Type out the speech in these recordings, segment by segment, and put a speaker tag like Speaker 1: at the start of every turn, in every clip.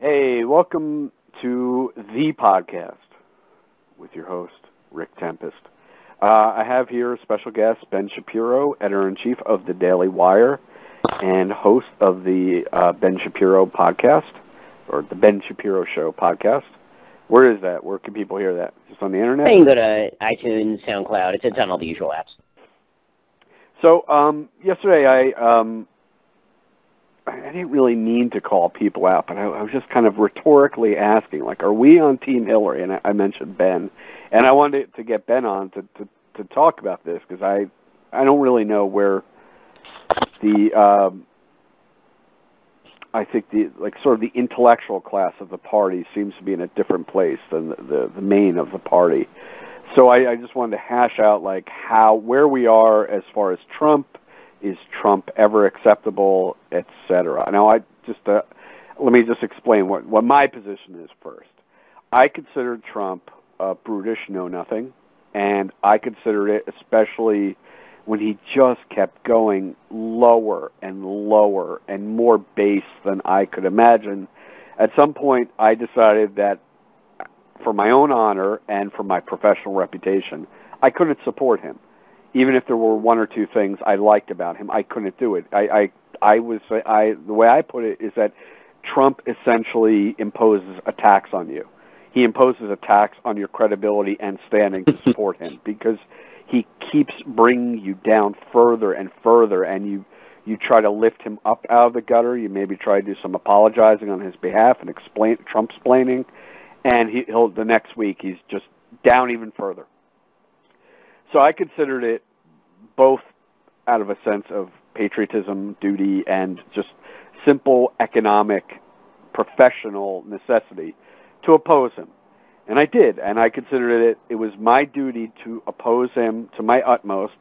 Speaker 1: Hey, welcome to the podcast with your host, Rick Tempest. I have here a special guest, Ben Shapiro, editor-in-chief of the Daily Wire and host of the Ben Shapiro podcast, or the Ben Shapiro Show podcast. Where is that? Where can people hear that? Just on the internet?
Speaker 2: You can go to iTunes, SoundCloud. It's on all the usual apps.
Speaker 1: So yesterday I didn't really mean to call people out, but I was just kind of rhetorically asking, like, are we on Team Hillary? And I mentioned Ben. And I wanted to get Ben on to talk about this because I don't really know where the I think sort of the intellectual class of the party seems to be in a different place than the main of the party. So I just wanted to hash out like where we are as far as Trump. Is Trump ever acceptable, etc.? Now, let me just explain what my position is first. I consider Trump a brutish know-nothing, and I considered it especially when he just kept going lower and lower and more base than I could imagine. At some point, I decided that for my own honor and for my professional reputation, I couldn't support him. Even if there were one or two things I liked about him, I couldn't do it. The way I put it is that Trump essentially imposes a tax on you. He imposes a tax on your credibility and standing to support him because he keeps bringing you down further and further, and you try to lift him up out of the gutter. You maybe try to do some apologizing on his behalf and explain Trump-splaining, and he'll the next week he's just down even further. So I considered it both out of a sense of patriotism, duty, and just simple economic, professional necessity to oppose him. And I did, and I considered it was my duty to oppose him to my utmost,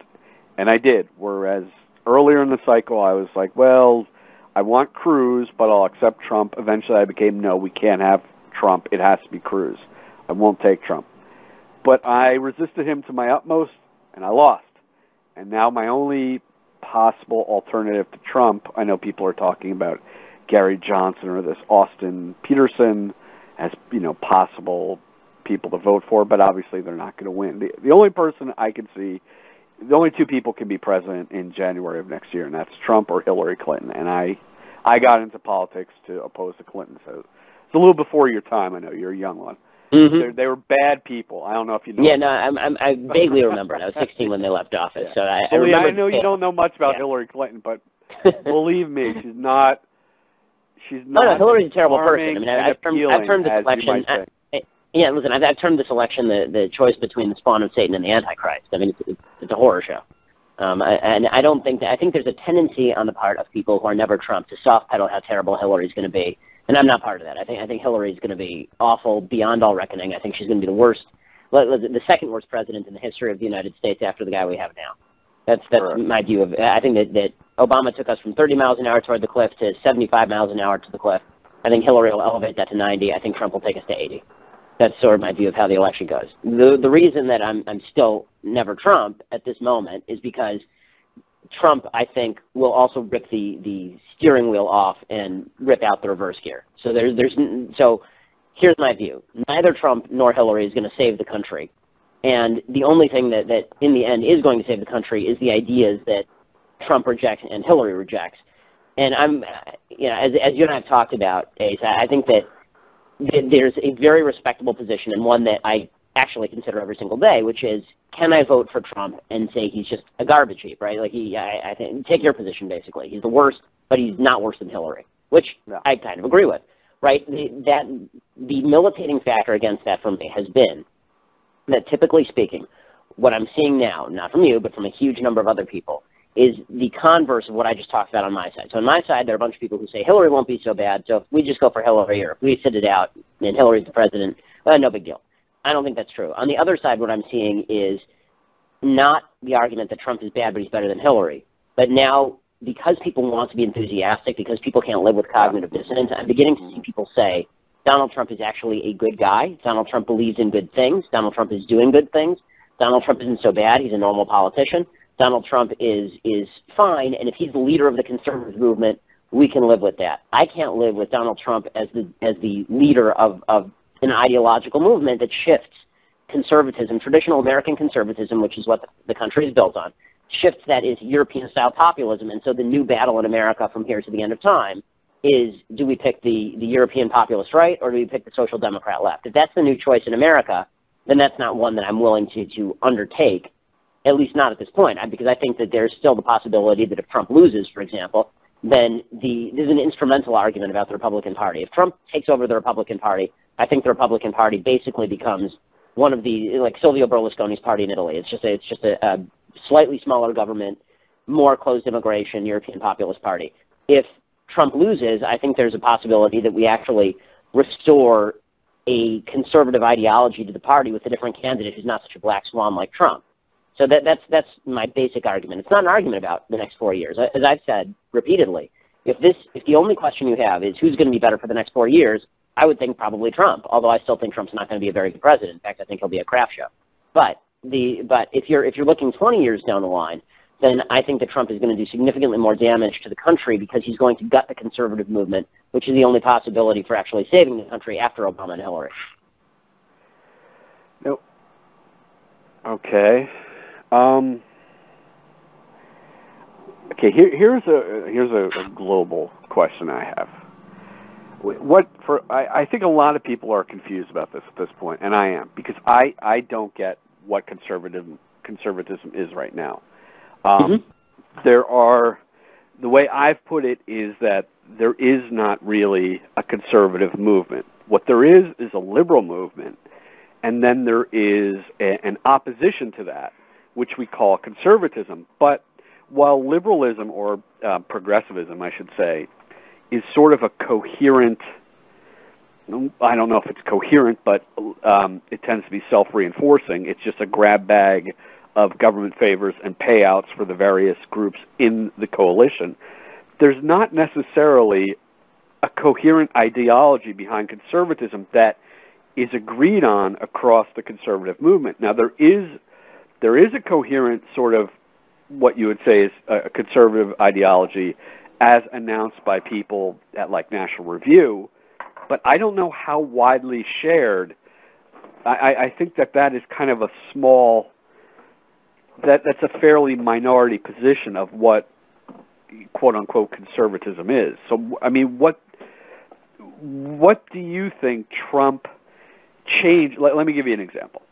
Speaker 1: and I did. Whereas earlier in the cycle, I was like, well, I want Cruz, but I'll accept Trump. Eventually I became, no, we can't have Trump. It has to be Cruz. I won't take Trump. But I resisted him to my utmost, and I lost. And now my only possible alternative to Trump, I know people are talking about Gary Johnson or this Austin Peterson as, possible people to vote for, but obviously they're not going to win. The only person I can see, the only two people can be president in January of next year, and that's Trump or Hillary Clinton. And I got into politics to oppose the Clintons. So it's a little before your time. I know you're a young one.
Speaker 2: Mm-hmm.
Speaker 1: They were bad people. I don't know if you know.
Speaker 2: Yeah, no, I vaguely remember it. I was 16 when they left office, so I remember.
Speaker 1: I know you don't know much about Hillary Clinton, but believe me, she's not.
Speaker 2: No, Hillary's a terrible person. I mean, I've termed this election. Listen, I've termed this election the choice between the spawn of Satan and the Antichrist. I mean, it's a horror show. And I don't think that. I think there's a tendency on the part of people who are never Trump to soft pedal how terrible Hillary's going to be. And I'm not part of that. I think Hillary is going to be awful beyond all reckoning. I think she's going to be the second worst president in the history of the United States after the guy we have now. That's my view of it. I think that Obama took us from 30 miles an hour toward the cliff to 75 miles an hour to the cliff. I think Hillary will elevate that to 90. I think Trump will take us to 80. That's sort of my view of how the election goes. The reason that I'm still never Trump at this moment is because Trump, I think, will also rip the steering wheel off and rip out the reverse gear. So so here's my view. Neither Trump nor Hillary is going to save the country. And the only thing that in the end is going to save the country is the ideas that Trump rejects and Hillary rejects. And I'm, as you and I have talked about, Ace, I think that there's a very respectable position and one that I actually consider every single day, which is, can I vote for Trump and say he's just a garbage heap, right? Like I think, take your position basically. He's the worst, but he's not worse than Hillary, which I kind of agree with, right? The militating factor against that for me has been that typically speaking, what I'm seeing now, not from you, but from a huge number of other people, is the converse of what I just talked about on my side. So on my side, there are a bunch of people who say Hillary won't be so bad, so if we just go for Hillary or if we sit it out and Hillary's the president, no big deal. I don't think that's true. On the other side, what I'm seeing is not the argument that Trump is bad, but he's better than Hillary. But now, because people want to be enthusiastic, because people can't live with cognitive dissonance, I'm beginning to see people say, Donald Trump is actually a good guy. Donald Trump believes in good things. Donald Trump is doing good things. Donald Trump isn't so bad. He's a normal politician. Donald Trump is fine, and if he's the leader of the conservative movement, we can live with that. I can't live with Donald Trump as the leader of an ideological movement that shifts conservatism, traditional American conservatism, which is what the country is built on, shifts that into European-style populism. And so the new battle in America from here to the end of time is, do we pick the European populist right, or do we pick the social democrat left? If that's the new choice in America, then that's not one that I'm willing to undertake, at least not at this point, because I think that there's still the possibility that if Trump loses, for example, then there's an instrumental argument about the Republican Party. If Trump takes over the Republican Party, I think the Republican Party basically becomes one of the, like Silvio Berlusconi's party in Italy. It's just a slightly smaller government, more closed immigration, European populist party. If Trump loses, I think there's a possibility that we actually restore a conservative ideology to the party with a different candidate who's not such a black swan like Trump. So that's my basic argument. It's not an argument about the next 4 years. As I've said repeatedly, if the only question you have is who's going to be better for the next 4 years, I would think probably Trump, although I still think Trump's not going to be a very good president. In fact, I think he'll be a crap show. But if you're looking 20 years down the line, then I think that Trump is going to do significantly more damage to the country because he's going to gut the conservative movement, which is the only possibility for actually saving the country after Obama and Hillary.
Speaker 1: No. Okay. Okay. Here's a global question I have. I think a lot of people are confused about this at this point, and I am, because I don't get what conservatism is right now. The way I've put it is that there is not really a conservative movement. What there is a liberal movement, and then there is an opposition to that, which we call conservatism. But while liberalism, or progressivism, I should say, is sort of a coherent, I don't know if it's coherent, but it tends to be self-reinforcing. It's just a grab bag of government favors and payouts for the various groups in the coalition. There's not necessarily a coherent ideology behind conservatism that is agreed on across the conservative movement. Now, there is a coherent sort of what you would say is a conservative ideology as announced by people at like National Review, but I don't know how widely shared. I think that is kind of a small, that's a fairly minority position of what quote-unquote conservatism is. So, I mean, what do you think Trump changed? Let me give you an example.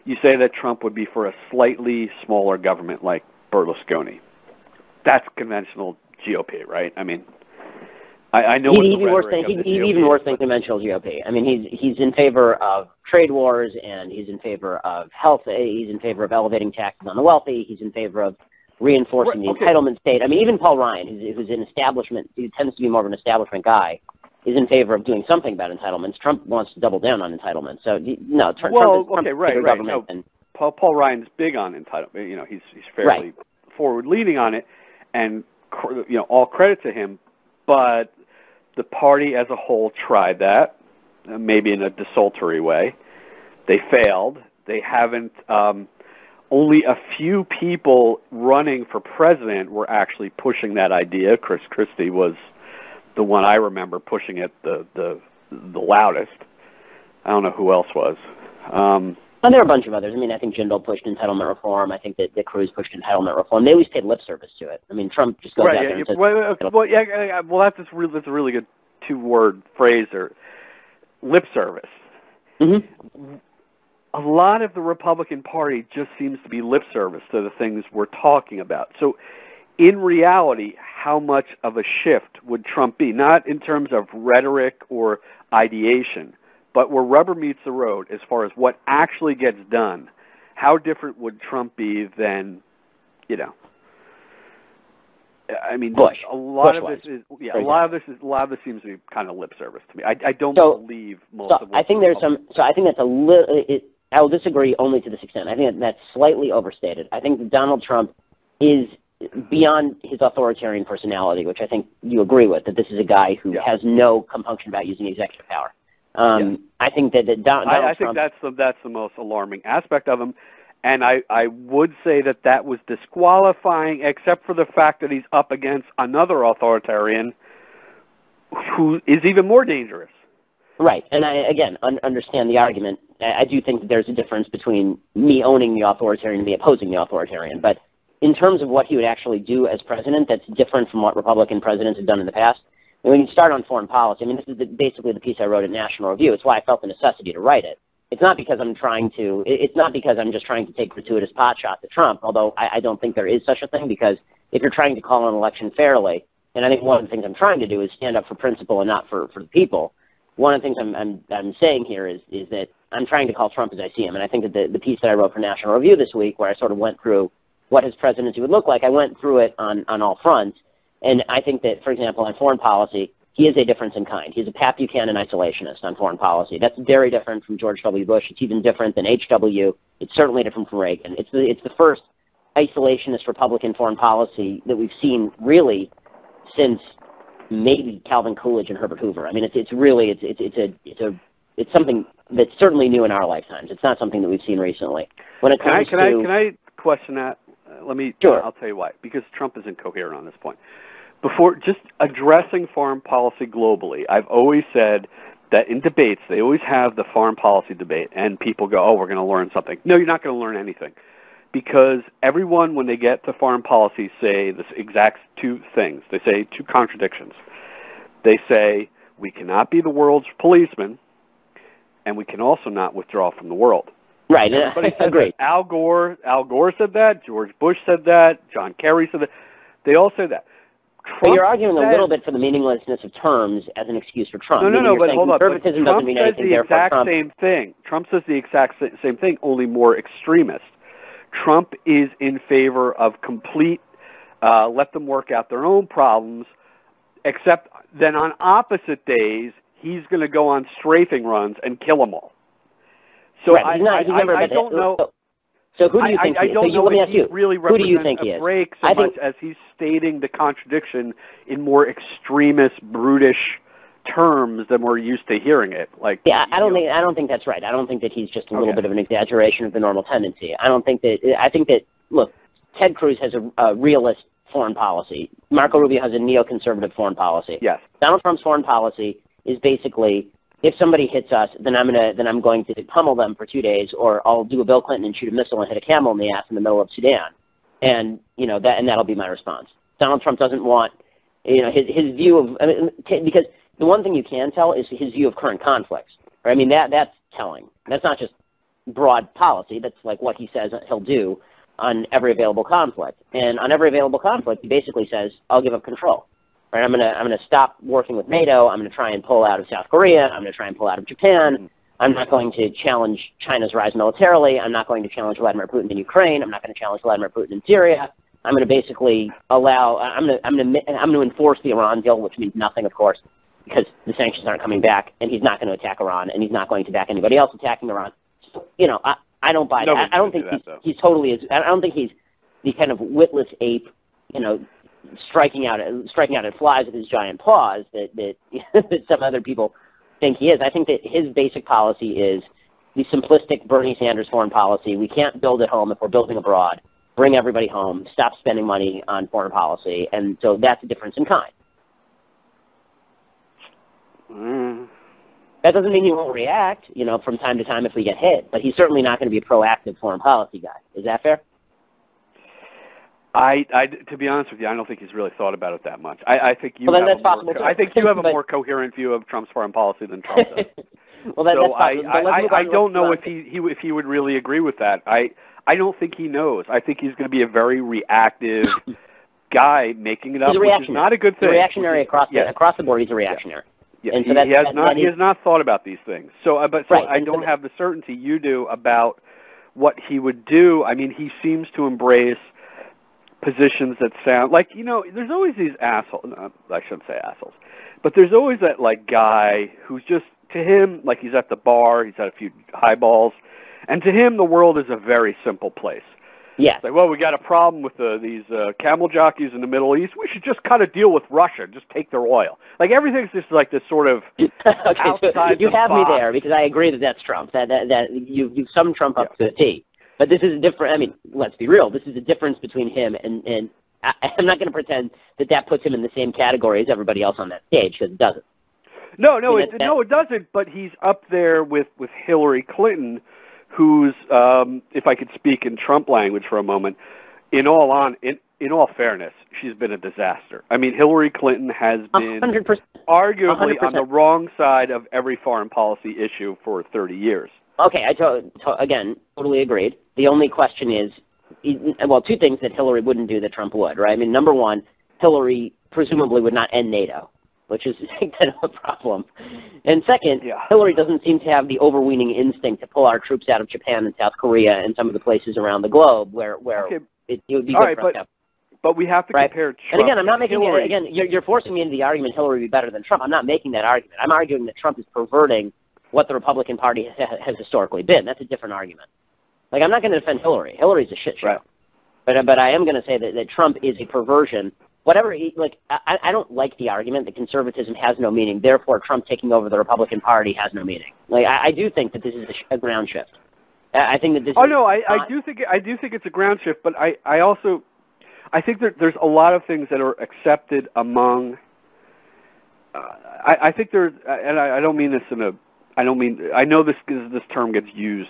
Speaker 1: You say that Trump would be for a slightly smaller government like Berlusconi. That's conventional GOP, right? I mean, I know
Speaker 2: he's even worse than conventional GOP. I mean, he's in favor of trade wars, and he's in favor of health. He's in favor of elevating taxes on the wealthy. He's in favor of reinforcing the entitlement state. I mean, even Paul Ryan, who's an establishment, who tends to be more of an establishment guy, is in favor of doing something about entitlements. Trump wants to double down on entitlements. So no, Trump is bigger government.
Speaker 1: No, Paul Ryan's big on entitlement. You know, he's fairly forward-leaning on it, and all credit to him. But the party as a whole tried that, maybe in a desultory way. They failed. They haven't. Only a few people running for president were actually pushing that idea. Chris Christie was the one I remember pushing it the loudest. I don't know who else was.
Speaker 2: Well, there are a bunch of others. I mean, I think Jindal pushed entitlement reform. I think that Cruz pushed entitlement reform. They at least paid lip service to it. I mean, Trump just goes out there and says...
Speaker 1: Well, that's a really good two-word phrase, or lip service.
Speaker 2: Mm-hmm.
Speaker 1: A lot of the Republican Party just seems to be lip service to the things we're talking about. So, in reality, how much of a shift would Trump be? Not in terms of rhetoric or ideation, but where rubber meets the road as far as what actually gets done. How different would Trump be than, I mean,
Speaker 2: Bush.
Speaker 1: A lot of this seems to be kind of lip service to me. I don't believe most of what...
Speaker 2: I think there's some... So I think that's a little... I will disagree only to this extent. I think that's slightly overstated. I think that Donald Trump is beyond his authoritarian personality, which I think you agree with, that this is a guy who has no compunction about using executive power. I think that Donald Trump...
Speaker 1: I think that's the most alarming aspect of him. And I would say that was disqualifying, except for the fact that he's up against another authoritarian who is even more dangerous.
Speaker 2: Right. And I, again, understand the argument. I do think that there's a difference between me owning the authoritarian and me opposing the authoritarian. But in terms of what he would actually do as president, that's different from what Republican presidents have done in the past. And when you start on foreign policy, I mean, this is basically the piece I wrote at National Review. It's why I felt the necessity to write it. It's not because I'm just trying to take gratuitous pot shots at Trump, although I don't think there is such a thing, because if you're trying to call an election fairly, and I think one of the things I'm trying to do is stand up for principle and not for the people. One of the things I'm saying here is that I'm trying to call Trump as I see him, and I think that the piece that I wrote for National Review this week, where I sort of went through what his presidency would look like, I went through it on all fronts, and I think that, for example, on foreign policy, he is a difference in kind. He's a Pat Buchanan isolationist on foreign policy. That's very different from George W. Bush. It's even different than H.W. It's certainly different from Reagan. It's the first isolationist Republican foreign policy that we've seen really since maybe Calvin Coolidge and Herbert Hoover. I mean, it's something that's certainly new in our lifetimes. It's not something that we've seen recently. When it comes
Speaker 1: can I question that?
Speaker 2: Sure.
Speaker 1: I'll tell you why. Because Trump is incoherent on this point. Before just addressing foreign policy globally, I've always said that in debates, they always have the foreign policy debate, and people go, oh, we're going to learn something. No, you're not going to learn anything. Because everyone, when they get to foreign policy, say the exact two things. They say two contradictions. They say, we cannot be the world's policeman, and we can also not withdraw from the world.
Speaker 2: Right,
Speaker 1: Everybody said
Speaker 2: agreed.
Speaker 1: That. Al Gore said that. George Bush said that. John Kerry said that. They all say that.
Speaker 2: But you're arguing a little bit for the meaninglessness of terms as an excuse for Trump.
Speaker 1: No, but hold on.
Speaker 2: Conservatism doesn't mean anything, therefore Trump.
Speaker 1: Trump says the exact same thing, only more extremist. Trump is in favor of complete, let them work out their own problems, except then on opposite days, he's going to go on strafing runs and kill them all. So
Speaker 2: right. I don't know. So who do you think he is?
Speaker 1: I don't know if he really represents a break so much as he's stating the contradiction in more extremist, brutish terms than we're used to hearing it.
Speaker 2: I don't think that's right. I don't think that he's just a little bit of an exaggeration of the normal tendency. I think that look, Ted Cruz has a realist foreign policy. Marco Rubio has a neoconservative foreign policy.
Speaker 1: Yes.
Speaker 2: Donald Trump's foreign policy is basically, if somebody hits us, then I'm going to pummel them for 2 days, or I'll do a Bill Clinton and shoot a missile and hit a camel in the ass in the middle of Sudan, and that'll be my response. Donald Trump doesn't want, his view of, because the one thing you can tell is his view of current conflicts. Right? I mean, that's telling. That's not just broad policy. That's like what he says he'll do on every available conflict. And on every available conflict, he basically says, I'll give up control. Right? I'm gonna stop working with NATO. I'm going to try and pull out of South Korea. I'm going to try and pull out of Japan. I'm not going to challenge China's rise militarily. I'm not going to challenge Vladimir Putin in Ukraine. I'm not going to challenge Vladimir Putin in Syria. I'm going to basically I'm going to enforce the Iran deal, which means nothing, of course, because the sanctions aren't coming back, and he's not going to attack Iran, and he's not going to back anybody else attacking Iran. So, I don't buy that. I don't think he's totally. I don't think he's the kind of witless ape, striking out at flies with his giant paws that some other people think he is. I think that his basic policy is the simplistic Bernie Sanders foreign policy. We can't build at home if we're building abroad. Bring everybody home. Stop spending money on foreign policy. And so that's a difference in kind. That doesn't mean he won't react, from time to time if we get hit. But he's certainly not going to be a proactive foreign policy guy. Is that fair?
Speaker 1: To be honest with you, I don't think he's really thought about it that much. I think you.
Speaker 2: Well, that's possible too.
Speaker 1: I think you have a more coherent view of Trump's foreign policy than Trump does.
Speaker 2: Well, that's possible.
Speaker 1: I don't know if he would really agree with that. I don't think he knows. I think he's going to be a very reactive guy making it up, which is not a good thing.
Speaker 2: He's reactionary across the board. He's a reactionary.
Speaker 1: Yeah. And so he has not thought about these things. I don't have the certainty you do about what he would do. I mean, he seems to embrace positions that sound like, there's always these assholes. I shouldn't say assholes, but there's always that guy who's just, to him, like he's at the bar, he's had a few highballs, and to him the world is a very simple place.
Speaker 2: Yeah.
Speaker 1: It's like, well, we got a problem with these camel jockeys in the Middle East. We should just cut a deal with Russia, just take their oil. Like everything's just like this sort of
Speaker 2: outside. So you have me there because I agree that that's Trump. That you've summed Trump up to a T. But this is different. I mean, let's be real. This is a difference between him and I'm not going to pretend that puts him in the same category as everybody else on that stage, because it doesn't.
Speaker 1: No, it doesn't. But he's up there with Hillary Clinton, who's, if I could speak in Trump language for a moment, in all fairness, she's been a disaster. I mean, Hillary Clinton has been
Speaker 2: 100%.
Speaker 1: arguably
Speaker 2: 100%.
Speaker 1: on the wrong side of every foreign policy issue for 30 years.
Speaker 2: Okay, again, totally agreed. The only question is, well, two things that Hillary wouldn't do that Trump would, right? I mean, number one, Hillary presumably would not end NATO, which is kind of a problem. And second, Hillary doesn't seem to have the overweening instinct to pull our troops out of Japan and South Korea and some of the places around the globe where it would be good for us.
Speaker 1: But we have to compare Trump
Speaker 2: and again, I'm not making
Speaker 1: Hillary.
Speaker 2: Again, you're forcing me into the argument Hillary would be better than Trump. I'm not making that argument. I'm arguing that Trump is perverting what the Republican Party has historically been. That's a different argument. Like, I'm not going to defend Hillary. Hillary's a shit show. Right. But I am going to say that Trump is a perversion. Whatever, I don't like the argument that conservatism has no meaning, therefore Trump taking over the Republican Party has no meaning. Like, I do think that this is a ground shift. I think that this
Speaker 1: I do think it's a ground shift, but I also think that there's a lot of things that are accepted among I think there's, and I don't mean this I know this term gets used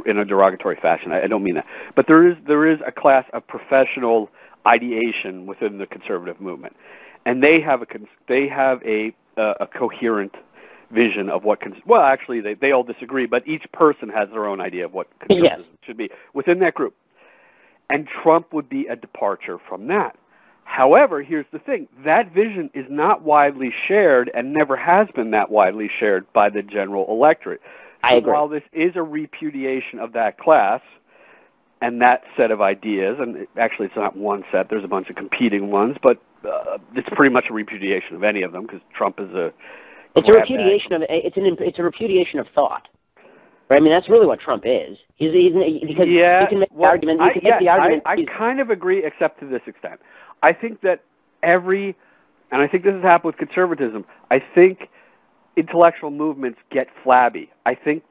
Speaker 1: in a derogatory fashion. I don't mean that, but there is a class of professional ideation within the conservative movement, and they have a coherent vision of what. Well, actually, they all disagree, but each person has their own idea of what conservatism should be within that group. And Trump would be a departure from that. However, here's the thing. That vision is not widely shared and never has been that widely shared by the general electorate.
Speaker 2: I agree.
Speaker 1: While this is a repudiation of that class and that set of ideas, and actually it's not one set, there's a bunch of competing ones, but it's pretty much a repudiation of any of them because Trump is
Speaker 2: it's a repudiation of thought. Right? I mean, that's really what Trump is. He can make the argument.
Speaker 1: I kind of agree, except to this extent. I think that and I think this has happened with conservatism, I think intellectual movements get flabby. I think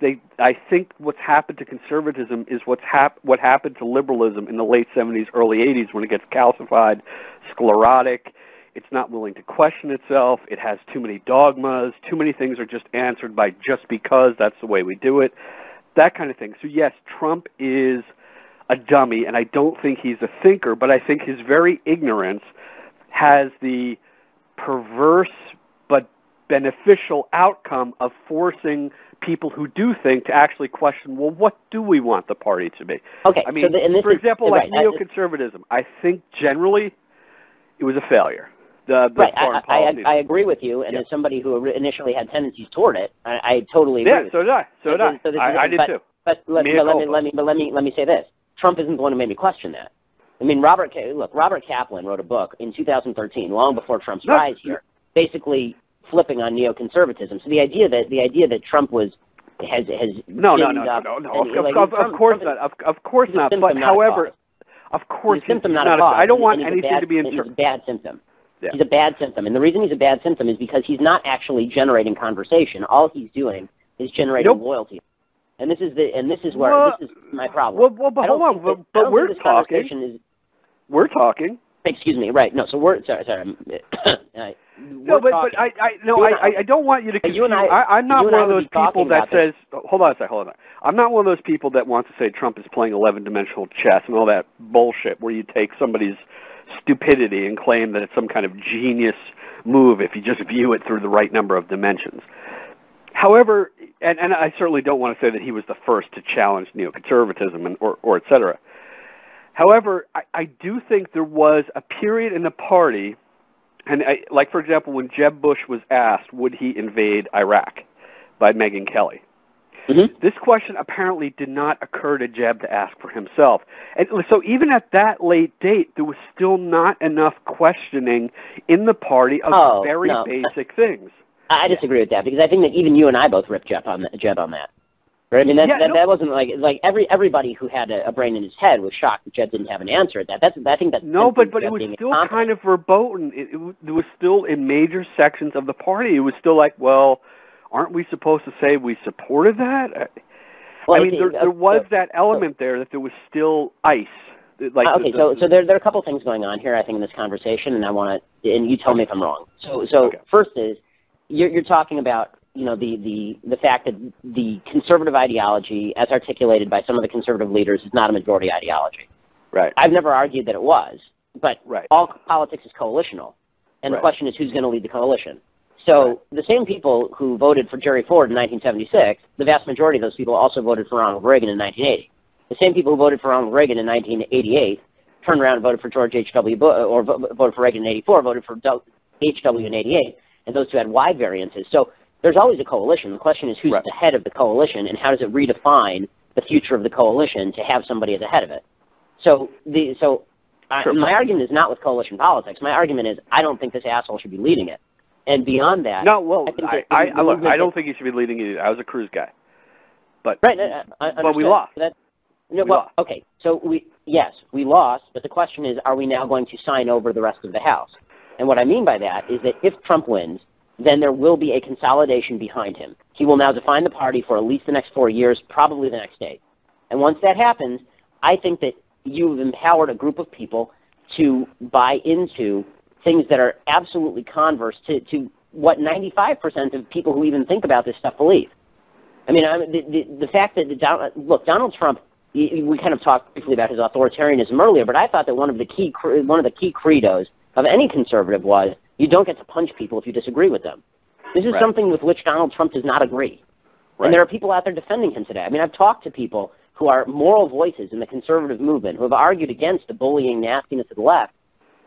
Speaker 1: what's happened to conservatism is what happened to liberalism in the late 70s, early 80s when it gets calcified, sclerotic. It's not willing to question itself. It has too many dogmas. Too many things are just answered by just because that's the way we do it, that kind of thing. So yes, Trump is a dummy, and I don't think he's a thinker, but I think his very ignorance has the perverse but beneficial outcome of forcing people who do think to actually question, well, what do we want the party to be?
Speaker 2: Okay.
Speaker 1: I mean, for example, neoconservatism, I think generally it was a failure.
Speaker 2: I agree with you, and as somebody who initially had tendencies toward it, I totally agree.
Speaker 1: Yeah, so did I. I did too.
Speaker 2: But let me say this: Trump isn't the one who made me question that. I mean, Robert Kaplan wrote a book in 2013, long before Trump's rise here, basically flipping on neoconservatism. So the idea that Trump has
Speaker 1: no. Of course not. Of course not. But however, of course,
Speaker 2: he's a symptom, not a cause.
Speaker 1: I don't want anything to be
Speaker 2: He's a bad symptom. Yeah. He's a bad symptom, and the reason he's a bad symptom is because he's not actually generating conversation. All he's doing is generating loyalty, and this is my problem.
Speaker 1: Well, but hold on, but we're talking. We're talking.
Speaker 2: Excuse me, right? No, so we're sorry.
Speaker 1: I don't want you to. I'm not one of those people that says. Hold on a second. I'm not one of those people that wants to say Trump is playing 11-dimensional chess and all that bullshit, where you take somebody's stupidity and claim that it's some kind of genius move if you just view it through the right number of dimensions. However, and I certainly don't want to say that he was the first to challenge neoconservatism or et cetera. However, I do think there was a period in the party, and like, for example, when Jeb Bush was asked, would he invade Iraq by Megyn Kelly? Mm-hmm. This question apparently did not occur to Jeb to ask for himself. And so even at that late date, there was still not enough questioning in the party of basic things.
Speaker 2: I disagree with that, because I think that even you and I both ripped Jeb on that. Right? I mean, that wasn't like everybody who had a brain in his head was shocked that Jeb didn't have an answer at that. I think that's
Speaker 1: no, but it was still kind of verboten. It was still in major sections of the party. It was still like, well, aren't we supposed to say we supported that? Well, I mean, there was that element there that there was still ice. Like
Speaker 2: so there are a couple things going on here, I think, in this conversation, and and you tell me if I'm wrong. So first is you're talking about the fact that the conservative ideology, as articulated by some of the conservative leaders, is not a majority ideology.
Speaker 1: Right.
Speaker 2: I've never argued that it was, but all politics is coalitional, and the question is who's going to lead the coalition. So the same people who voted for Jerry Ford in 1976, the vast majority of those people also voted for Ronald Reagan in 1980. The same people who voted for Ronald Reagan in 1988 turned around and voted for George H.W. Bush, or voted for Reagan in 84, voted for H.W. in 88, and those two had wide variances. So there's always a coalition. The question is who's at the head of the coalition, and how does it redefine the future of the coalition to have somebody at the head of it? My argument is not with coalition politics. My argument is I don't think this asshole should be leading it. And beyond that,
Speaker 1: I don't think he should be leading it. I was a Cruz guy, but we lost.
Speaker 2: Okay. So we lost, but the question is, are we now going to sign over the rest of the House? And what I mean by that is that if Trump wins, then there will be a consolidation behind him. He will now define the party for at least the next 4 years, probably the next 8. And once that happens, I think that you've empowered a group of people to buy into things that are absolutely converse to what 95% of people who even think about this stuff believe. I mean, the fact that Donald Trump, we kind of talked briefly about his authoritarianism earlier, but I thought that one of the key credos of any conservative was you don't get to punch people if you disagree with them. This is something with which Donald Trump does not agree. Right. And there are people out there defending him today. I mean, I've talked to people who are moral voices in the conservative movement who have argued against the bullying nastiness of the left.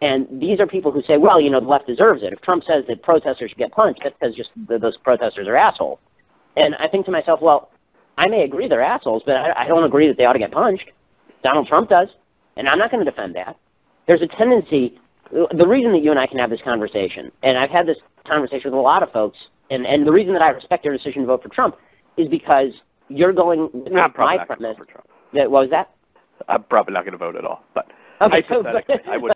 Speaker 2: And these are people who say, well, the left deserves it. If Trump says that protesters should get punched, that's because just those protesters are assholes. And I think to myself, well, I may agree they're assholes, but I don't agree that they ought to get punched. Donald Trump does, and I'm not going to defend that. There's a tendency, the reason that you and I can have this conversation, and I've had this conversation with a lot of folks, and the reason that I respect your decision to vote for Trump is because you're going with my premise. What was that?
Speaker 1: I'm probably not going to vote at all, but
Speaker 2: okay,
Speaker 1: I would.